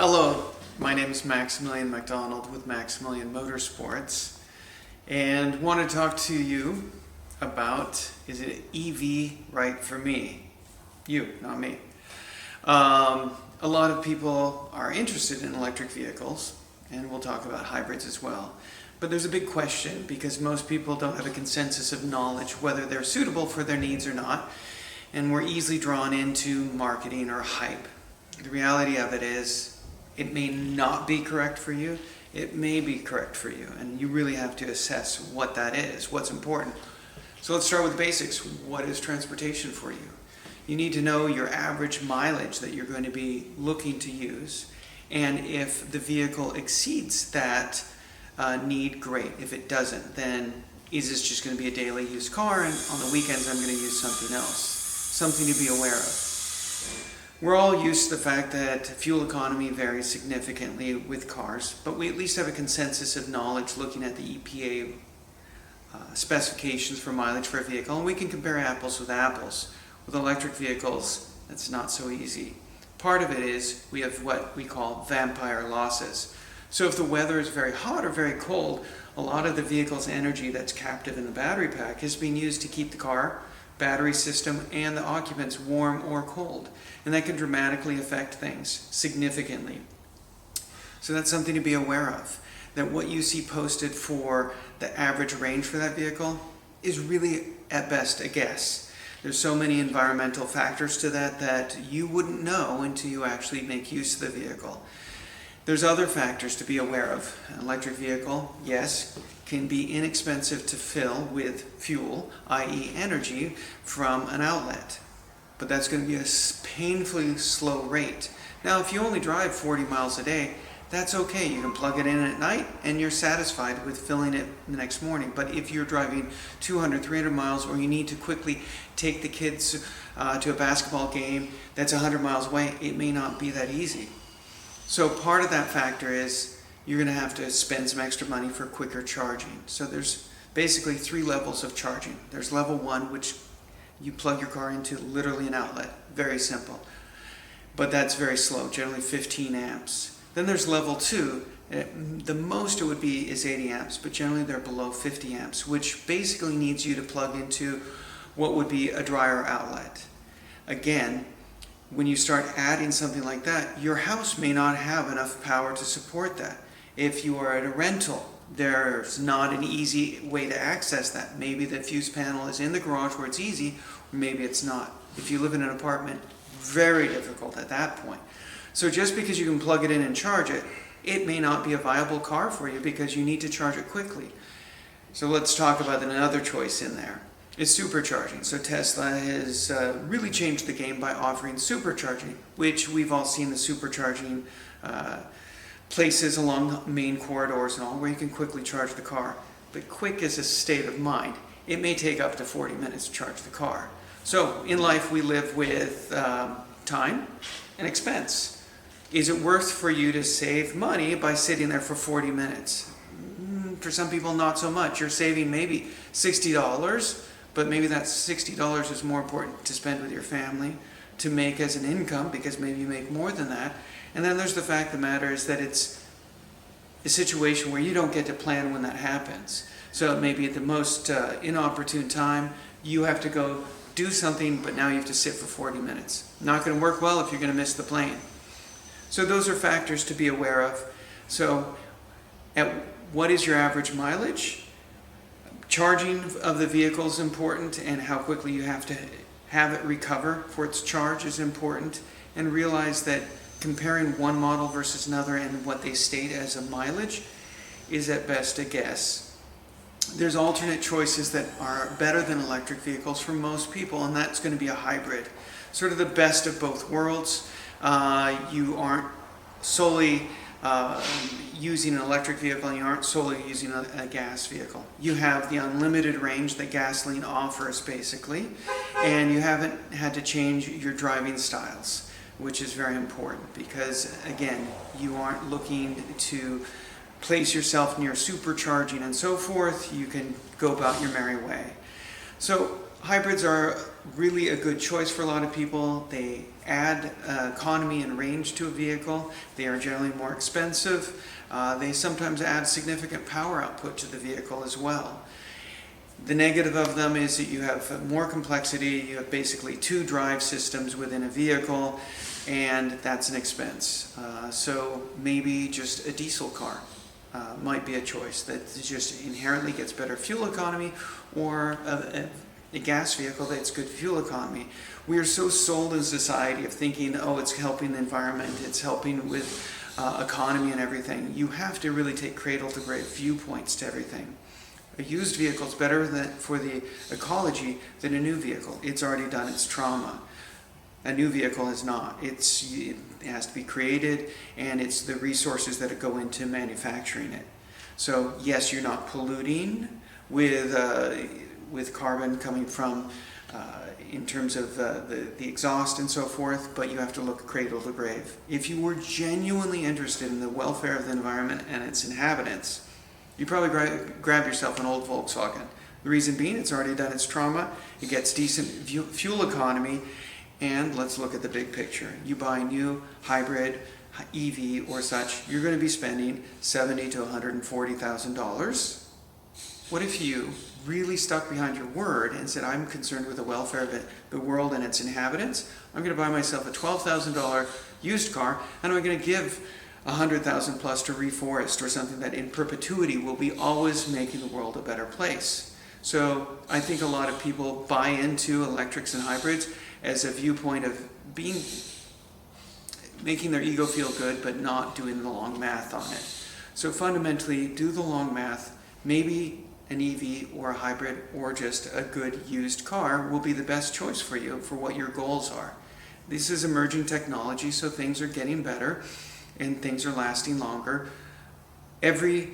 Hello, my name is Maximilian Macdonald with Maximilian Motorsports, and want to talk to you about, is it EV right for me? You, not me. A lot of people are interested in electric vehicles, and we'll talk about hybrids as well. But there's a big question because most people don't have a consensus of knowledge whether they're suitable for their needs or not, and we're easily drawn into marketing or hype. The reality of it is, it may not be correct for you, it may be correct for you, and you really have to assess what that is, what's important. So let's start with the basics. What is transportation for you? You need to know your average mileage that you're going to be looking to use, and if the vehicle exceeds that need, great. If it doesn't, then is this just going to be a daily use car, and on the weekends I'm going to use something else? Something to be aware of. We're all used to the fact that fuel economy varies significantly with cars, but we at least have a consensus of knowledge looking at the EPA specifications for mileage for a vehicle, and we can compare apples with apples. With electric vehicles, that's not so easy. Part of it is we have what we call vampire losses. So if the weather is very hot or very cold, a lot of the vehicle's energy that's captive in the battery pack is being used to keep the car, battery system, and the occupants warm or cold. And that can dramatically affect things significantly. So that's something to be aware of. That what you see posted for the average range for that vehicle is really at best a guess. There's so many environmental factors to that you wouldn't know until you actually make use of the vehicle. There's other factors to be aware of. An electric vehicle, yes, can be inexpensive to fill with fuel, i.e. energy, from an outlet. But that's going to be a painfully slow rate. Now, if you only drive 40 miles a day, that's okay. You can plug it in at night and you're satisfied with filling it the next morning. But if you're driving 200, 300 miles, or you need to quickly take the kids to a basketball game that's 100 miles away, it may not be that easy. So part of that factor is you're going to have to spend some extra money for quicker charging. So there's basically 3 levels of charging. There's level 1, which you plug your car into literally an outlet. Very simple. But that's very slow, generally 15 amps. Then there's level 2. The most it would be is 80 amps, but generally they're below 50 amps, which basically needs you to plug into what would be a dryer outlet. Again, when you start adding something like that, your house may not have enough power to support that. If you are at a rental, there's not an easy way to access that. Maybe the fuse panel is in the garage where it's easy, or maybe it's not. If you live in an apartment, very difficult at that point. So just because you can plug it in and charge it, it may not be a viable car for you because you need to charge it quickly. So let's talk about another choice in there. It's supercharging. So Tesla has really changed the game by offering supercharging, which we've all seen the supercharging places along main corridors and all where you can quickly charge the car. But quick is a state of mind. It may take up to 40 minutes to charge the car. So in life we live with time and expense. Is it worth for you to save money by sitting there for 40 minutes? For some people, not so much. You're saving maybe $60, but maybe that $60 is more important to spend with your family, to make as an income, because maybe you make more than that. And then there's the fact of the matter is that it's a situation where you don't get to plan when that happens. So it may be at the most inopportune time, you have to go do something, but now you have to sit for 40 minutes. Not going to work well if you're going to miss the plane. So those are factors to be aware of. So what is your average mileage? Charging of the vehicle is important, and how quickly you have to have it recover for its charge is important. And realize that comparing one model versus another and what they state as a mileage is at best a guess. There's alternate choices that are better than electric vehicles for most people, and that's going to be a hybrid. Sort of the best of both worlds. You aren't solely using an electric vehicle, and you aren't solely using a gas vehicle. You have the unlimited range that gasoline offers, basically, and you haven't had to change your driving styles, which is very important because, again, you aren't looking to place yourself near supercharging and so forth. You can go about your merry way. So Hybrids are really a good choice for a lot of people. They add economy and range to a vehicle. They are generally more expensive. They sometimes add significant power output to the vehicle as well. The negative of them is that you have more complexity. You have basically 2 drive systems within a vehicle, and that's an expense. So maybe just a diesel car might be a choice that just inherently gets better fuel economy, or a gas vehicle that's good fuel economy. We are so sold in society of thinking, oh, it's helping the environment, it's helping with economy and everything. You have to really take cradle-to-grave viewpoints to everything. A used vehicle is better for the ecology than a new vehicle. It's already done its trauma. A new vehicle is not. It has to be created, and it's the resources that go into manufacturing it. So yes, you're not polluting with carbon coming from in terms of the exhaust and so forth, but you have to look cradle to grave. If you were genuinely interested in the welfare of the environment and its inhabitants, you probably grab yourself an old Volkswagen. The reason being, it's already done its trauma, it gets decent fuel economy, and let's look at the big picture. You buy a new hybrid, EV or such, you're going to be spending $70,000 to $140,000. What if you really stuck behind your word and said, I'm concerned with the welfare of the world and its inhabitants. I'm going to buy myself a $12,000 used car, and I'm going to give $100,000 plus to reforest or something that in perpetuity will be always making the world a better place. So I think a lot of people buy into electrics and hybrids as a viewpoint of making their ego feel good, but not doing the long math on it. So fundamentally, do the long math. Maybe an EV or a hybrid or just a good used car will be the best choice for you for what your goals are. This is emerging technology, so things are getting better and things are lasting longer. Every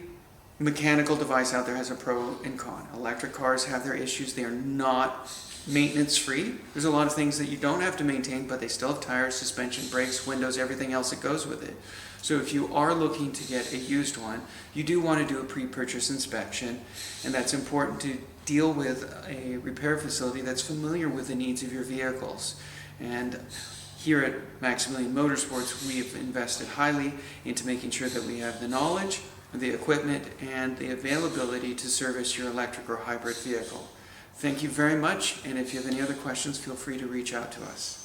mechanical device out there has a pro and con. Electric cars have their issues. They are not maintenance free. There's a lot of things that you don't have to maintain, but they still have tires, suspension, brakes, windows, everything else that goes with it. So if you are looking to get a used one, you do want to do a pre-purchase inspection, and that's important to deal with a repair facility that's familiar with the needs of your vehicles. And here at Maximilian Motorsports, we've invested highly into making sure that we have the knowledge, the equipment, and the availability to service your electric or hybrid vehicle. Thank you very much, and if you have any other questions, feel free to reach out to us.